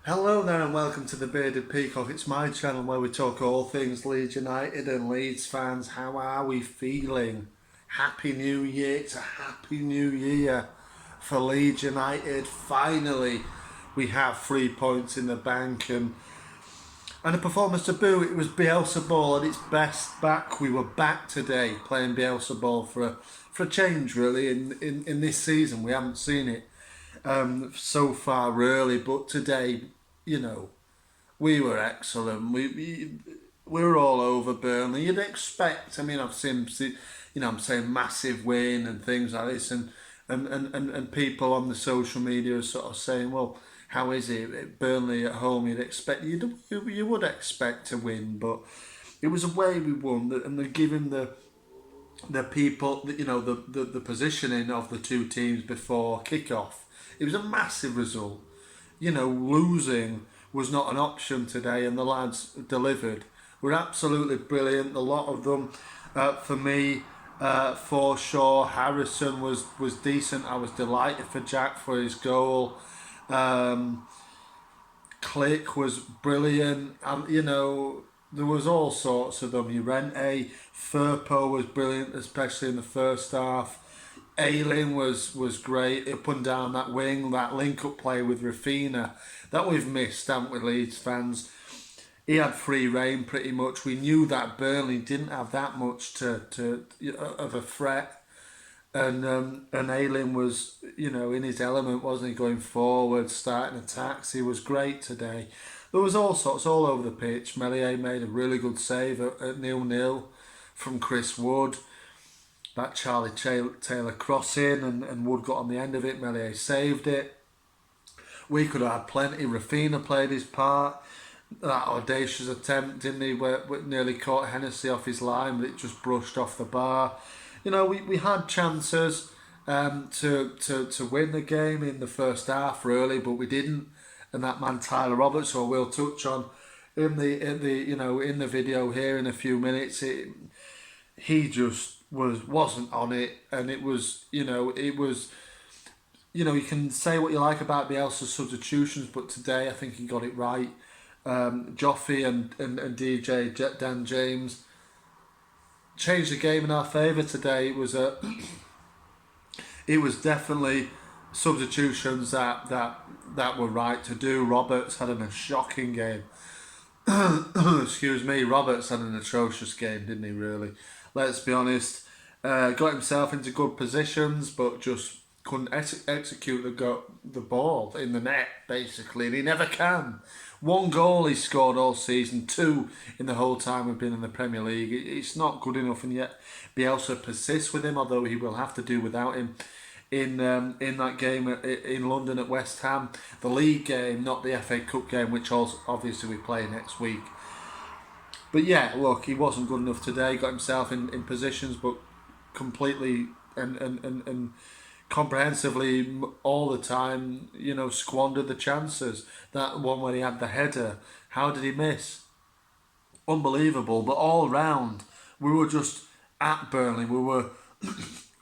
Hello there and welcome to the Bearded Peacock. It's my channel where we talk all things Leeds United and Leeds fans. How are we feeling? Happy New Year. It's a happy new year for Leeds United. Finally, we have 3 points in the bank and a performance to boot. It was Bielsa ball at its best back. We were back today playing Bielsa ball for a change really in this season. We haven't seen it so far really, but today, you know, we were excellent. We were all over Burnley. You'd expect. I mean, I've seen, I'm saying massive win and things like this, and people on the social media are sort of saying, well, how is it Burnley at home? You would expect to win, but it was a way we won, and they're giving the people, the positioning of the two teams before kick-off. It was a massive result. Losing was not an option today, and the lads delivered. Were absolutely brilliant. A lot of them, for me, for sure. Harrison was decent. I was delighted for Jack for his goal. Um, Click was brilliant. There was all sorts of them. Urente, Firpo was brilliant, especially in the first half. Ayling was great up and down that wing, that link-up play with Rafina. That we've missed, haven't we, Leeds fans? He had free reign pretty much. We knew that Burnley didn't have that much of a threat. And Ayling was, in his element, wasn't he, going forward, starting attacks. He was great today. There was all sorts all over the pitch. Melier made a really good save at 0-0 from Chris Wood. That Charlie Taylor crossing and Wood got on the end of it. Melier saved it. We could have had plenty. Rafina played his part. That audacious attempt, didn't he, where nearly caught Hennessy off his line, but it just brushed off the bar. We had chances to win the game in the first half, really, but we didn't. And that man Tyler Roberts, who I will touch on in the video here in a few minutes, he just wasn't on it, and it was you can say what you like about Bielsa's substitutions, but today I think he got it right. Joffrey and DJ Dan James changed the game in our favour today. It was definitely substitutions that were right to do. Roberts had a shocking game. Excuse me, Roberts had an atrocious game, didn't he, really? Let's be honest. Got himself into good positions, but just couldn't execute the ball in the net, basically, and he never can. One goal he scored all season, two in the whole time we've been in the Premier League. It's not good enough, and yet Bielsa persists with him, although he will have to do without him in that game in London at West Ham, the league game, not the FA Cup game, which also obviously we play next week. But yeah, look, he wasn't good enough today. Got himself in positions, but completely and comprehensively all the time, squandered the chances. That one where he had the header, how did he miss? Unbelievable. But all round, we were just at Burnley.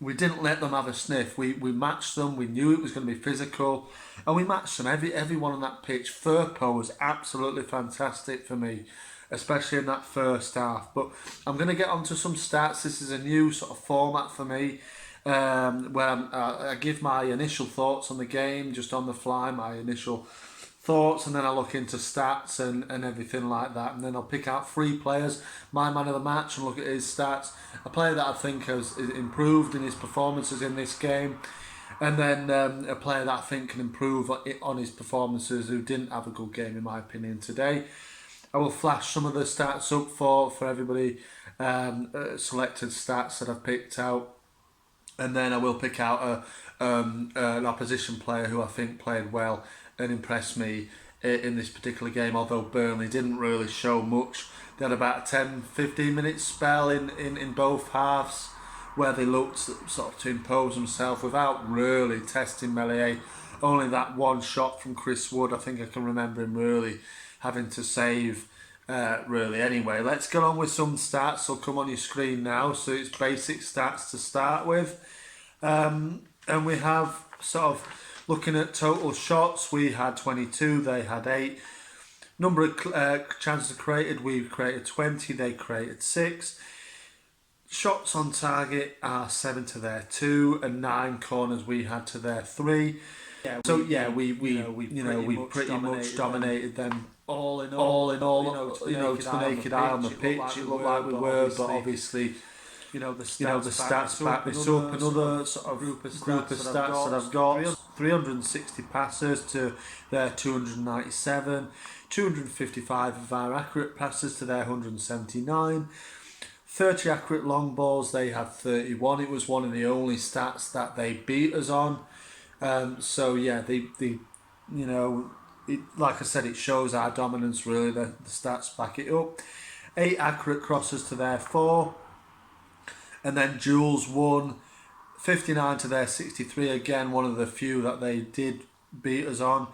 We didn't let them have a sniff. We matched them. We knew it was going to be physical, and we matched them. Everyone on that pitch. Firpo was absolutely fantastic for me, especially in that first half. But I'm going to get onto some stats. This is a new sort of format for me, where I give my initial thoughts on the game, just on the fly, my initial thoughts, and then I look into stats and everything like that, and then I'll pick out three players, my man of the match, and look at his stats. A player that I think has improved in his performances in this game, and then a player that I think can improve on his performances who didn't have a good game in my opinion today. I will flash some of the stats up for everybody, selected stats that I've picked out, and then I will pick out an opposition player who I think played well and impressed me in this particular game, although Burnley didn't really show much. They had about a 10-15 minute spell in both halves where they looked sort of to impose themselves without really testing Melier. Only that one shot from Chris Wood, I think I can remember him really having to save. Really, anyway, let's get on with some stats. They'll come on your screen now. So it's basic stats to start with, and we have sort of Looking at total shots, we had 22, they had 8. Number of chances created, we created 20, they created 6. Shots on target are 7 to their 2, and 9 corners we had to their 3. We pretty much dominated them. All in all, to the naked eye on the pitch, it looked like we were, but obviously, the stats back this up. Another sort of group of stats that I've got: 360 passes to their 297, 255 of our accurate passes to their 179. 30 accurate long balls, they had 31. It was one of the only stats that they beat us on. Like I said, it shows our dominance really. The stats back it up. 8 accurate crosses to their 4. And then Jules won 59 to their 63. Again, one of the few that they did beat us on.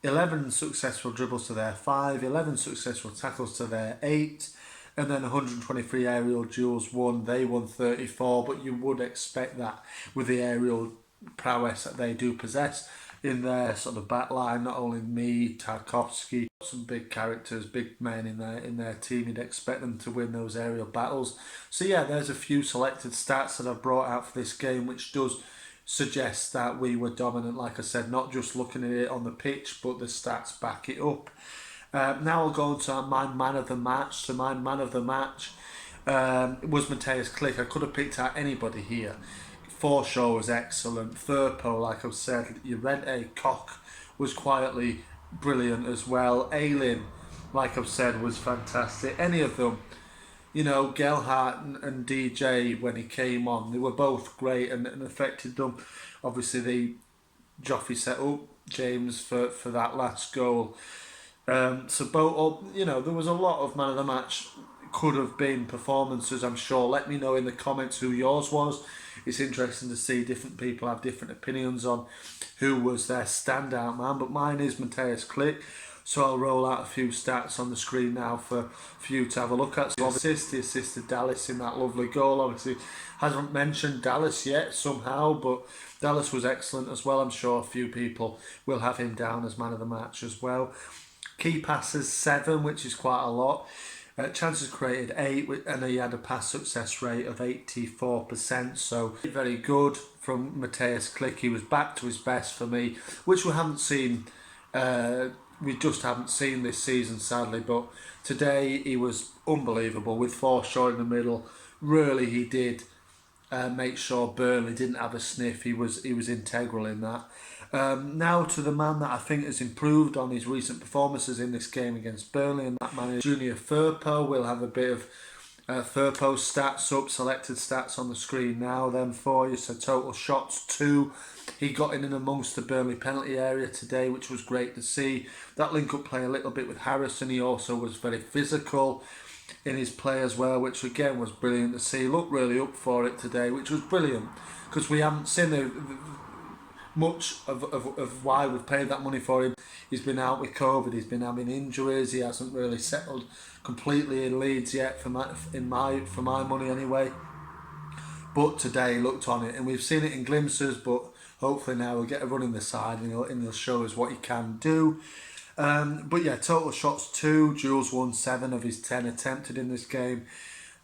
11 successful dribbles to their 5. 11 successful tackles to their 8. And then 123 aerial duels won. They won 34, but you would expect that with the aerial prowess that they do possess in their sort of back line. Not only me, Tarkovsky, some big characters, big men in their team. You'd expect them to win those aerial battles. So yeah, there's a few selected stats that I've brought out for this game, which does suggest that we were dominant. Like I said, not just looking at it on the pitch, but the stats back it up. Now I'll go on to my man of the match. So my man of the match was Matthias Klick. I could have picked out anybody here. Forshaw was excellent. Firpo, like I've said, Llorente, Koch was quietly brilliant as well. Aylin, like I've said, was fantastic. Any of them, Gelhardt and DJ when he came on, they were both great and affected them. Obviously, Joffrey set up James for that last goal. There was a lot of man of the match. Could have been performances, I'm sure. Let me know in the comments who yours was. It's interesting to see different people have different opinions on who was their standout man, but mine is Matthias Klick. So I'll roll out a few stats on the screen now for you to have a look at. So he assisted Dallas in that lovely goal. Obviously hasn't mentioned Dallas yet somehow, but Dallas was excellent as well. I'm sure a few people will have him down as man of the match as well. Key passes 7, which is quite a lot. Chances created 8, and he had a pass success rate of 84%. So very good from Matthias Klick. He was back to his best for me, which we haven't seen. We just haven't seen this season, sadly. But today he was unbelievable with Forshaw in the middle. Really, he did make sure Burnley didn't have a sniff. He was integral in that. Now to the man that I think has improved on his recent performances in this game against Burnley, and that man is Junior Firpo. We'll have a bit of Firpo's stats up, selected stats on the screen now then for you. So total shots 2. He got in and amongst the Burnley penalty area today, which was great to see. That link up play a little bit with Harrison. He also was very physical in his play as well, which again was brilliant to see. Looked really up for it today, which was brilliant because we haven't seen much of why we've paid that money for him. He's been out with COVID, he's been having injuries, he hasn't really settled completely in Leeds yet for my money anyway. But today he looked on it, and we've seen it in glimpses, but hopefully now we'll get a run in the side and he'll show us what he can do. But yeah, total shots 2, Jules won 7 of his 10 attempted in this game.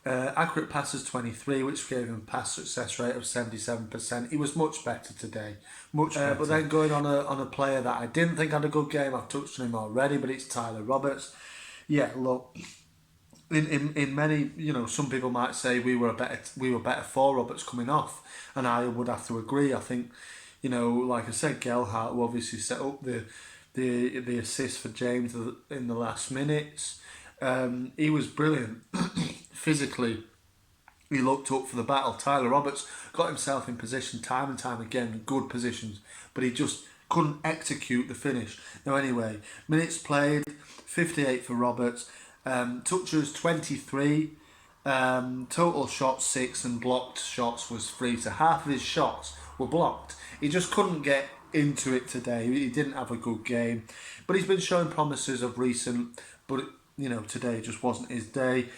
Accurate passes 23, which gave him a pass success rate of 77%. He was much better today, much better. But then going on a player that I didn't think had a good game, I've touched on him already, but it's Tyler Roberts. Yeah, look, in many, some people might say we were better for Roberts coming off, and I would have to agree. I think, like I said, Gelhardt, who obviously set up the assist for James in the last minutes. He was brilliant. Physically, he looked up for the battle. Tyler Roberts got himself in position time and time again, good positions, but he just couldn't execute the finish. Now anyway, minutes played, 58 for Roberts, touches 23, total shots 6, and blocked shots was 3. So half of his shots were blocked. He just couldn't get into it today. He didn't have a good game, but he's been showing promises of recent, but today just wasn't his day.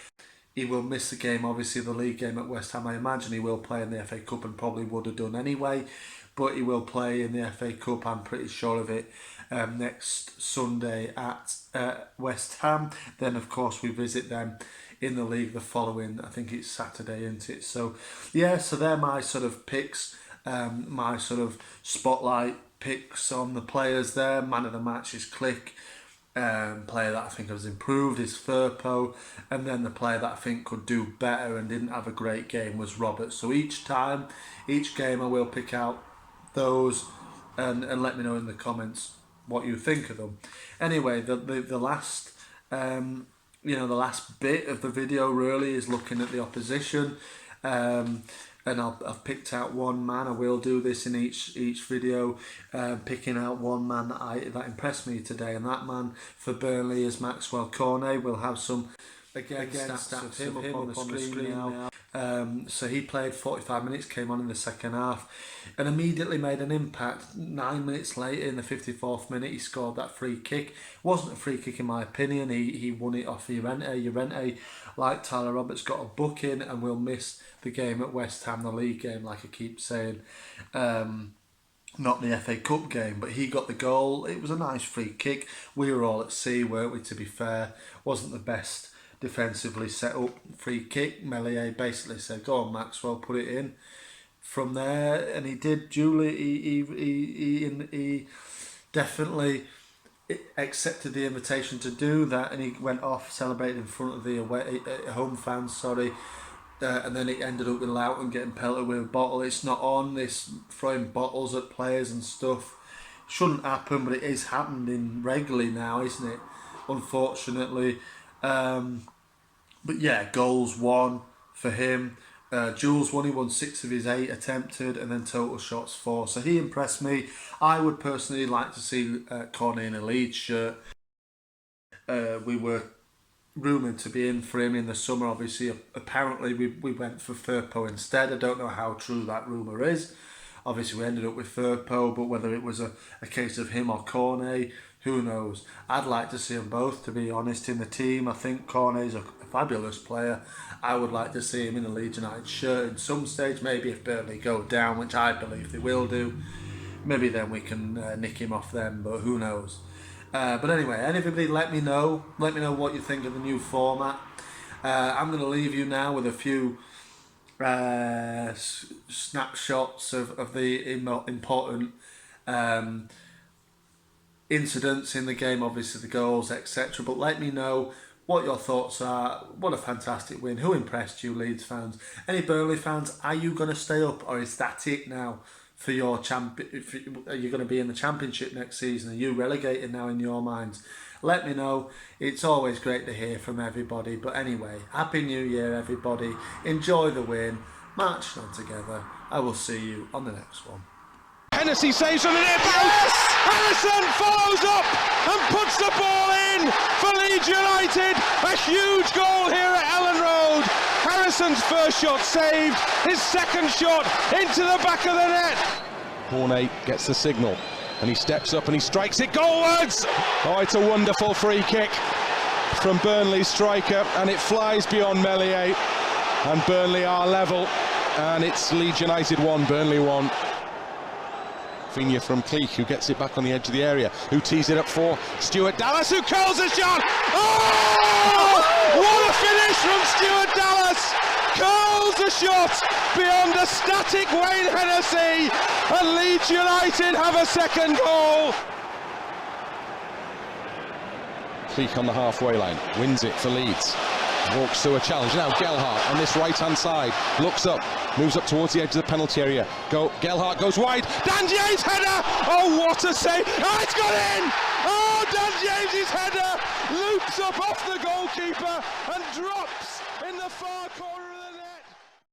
He will miss the game, obviously the league game at West Ham. I imagine he will play in the FA Cup and probably would have done anyway. but he will play in the FA Cup, I'm pretty sure of it, next Sunday at West Ham. Then of course we visit them in the league the following, I think it's Saturday, isn't it? So yeah, so they're my sort of picks, my sort of spotlight picks on the players there. Man of the match is Click. Player that I think has improved is Firpo, and then the player that I think could do better and didn't have a great game was Robert. So each game I will pick out those and let me know in the comments what you think of them. Anyway, the last the last bit of the video really is looking at the opposition, and I've picked out one man. I will do this in each video, picking out one man that impressed me today, and that man for Burnley is Maxwell Cornet. We'll have some stats of him up on the screen now. So he played 45 minutes, came on in the second half, and immediately made an impact. 9 minutes later, in the 54th minute, he scored that free kick. It wasn't a free kick in my opinion. He won it off Llorente. Like Tyler Roberts, got a booking and will miss the game at West Ham, the league game, like I keep saying. Not the FA Cup game, but he got the goal. It was a nice free kick. We were all at sea, weren't we, to be fair. Wasn't the best defensively set up free kick. Meslier basically said, go on Maxwell, put it in. From there, and he did duly, he definitely accepted the invitation to do that, and he went off celebrating in front of the home fans, and then it ended up with Loughton getting pelted with a bottle. It's not on, this throwing bottles at players and stuff. Shouldn't happen, but it is happening regularly now, isn't it? Unfortunately. But yeah, goals 1 for him. Jules 1, he won 6 of his 8 attempted, and then total shots 4. So he impressed me. I would personally like to see Cornet in a Leeds shirt. We were rumoured to be in for him in the summer. Obviously, apparently we went for Firpo instead. I don't know how true that rumour is. Obviously, we ended up with Firpo, but whether it was a case of him or Cornet, who knows? I'd like to see them both, to be honest, in the team. I think Cornet's a fabulous player. I would like to see him in a Leeds United shirt at some stage. Maybe if Burnley go down, which I believe they will do, maybe then we can nick him off them, but who knows? But anyway, anybody let me know what you think of the new format. I'm going to leave you now with a few snapshots of the important incidents in the game, obviously the goals, etc. But let me know what your thoughts are. What a fantastic win. Who impressed you, Leeds fans? Any Burnley fans, are you going to stay up, or is that it now for your are you going to be in the Championship next season? Are you relegated now in your minds? Let me know. It's always great to hear from everybody. But anyway, Happy New Year, everybody. Enjoy the win. March on together. I will see you on the next one. Hennessy saves from the near post. Yes! Harrison follows up and puts the ball in for Leeds United. A huge goal here at Ellen Road. Harrison's first shot saved, his second shot into the back of the net. Cornet gets the signal and he steps up and he strikes it goalwards. Oh, it's a wonderful free kick from Burnley's striker, and it flies beyond Meslier, and Burnley are level, and it's Leeds United 1, Burnley 1. Fina from Cleek, who gets it back on the edge of the area, who tees it up for Stuart Dallas, who curls a shot. Oh! What a finish from Stuart Dallas! Curls a shot beyond a static Wayne Hennessy, and Leeds United have a second goal. Cleek on the halfway line, wins it for Leeds. Walks through a challenge. Now Gelhardt on this right-hand side, looks up, moves up towards the edge of the penalty area. Gelhardt goes wide. Dan James' header! Oh, what a save! Oh, it's got in! Oh, Dan James' header loops up off the goalkeeper and drops in the far corner.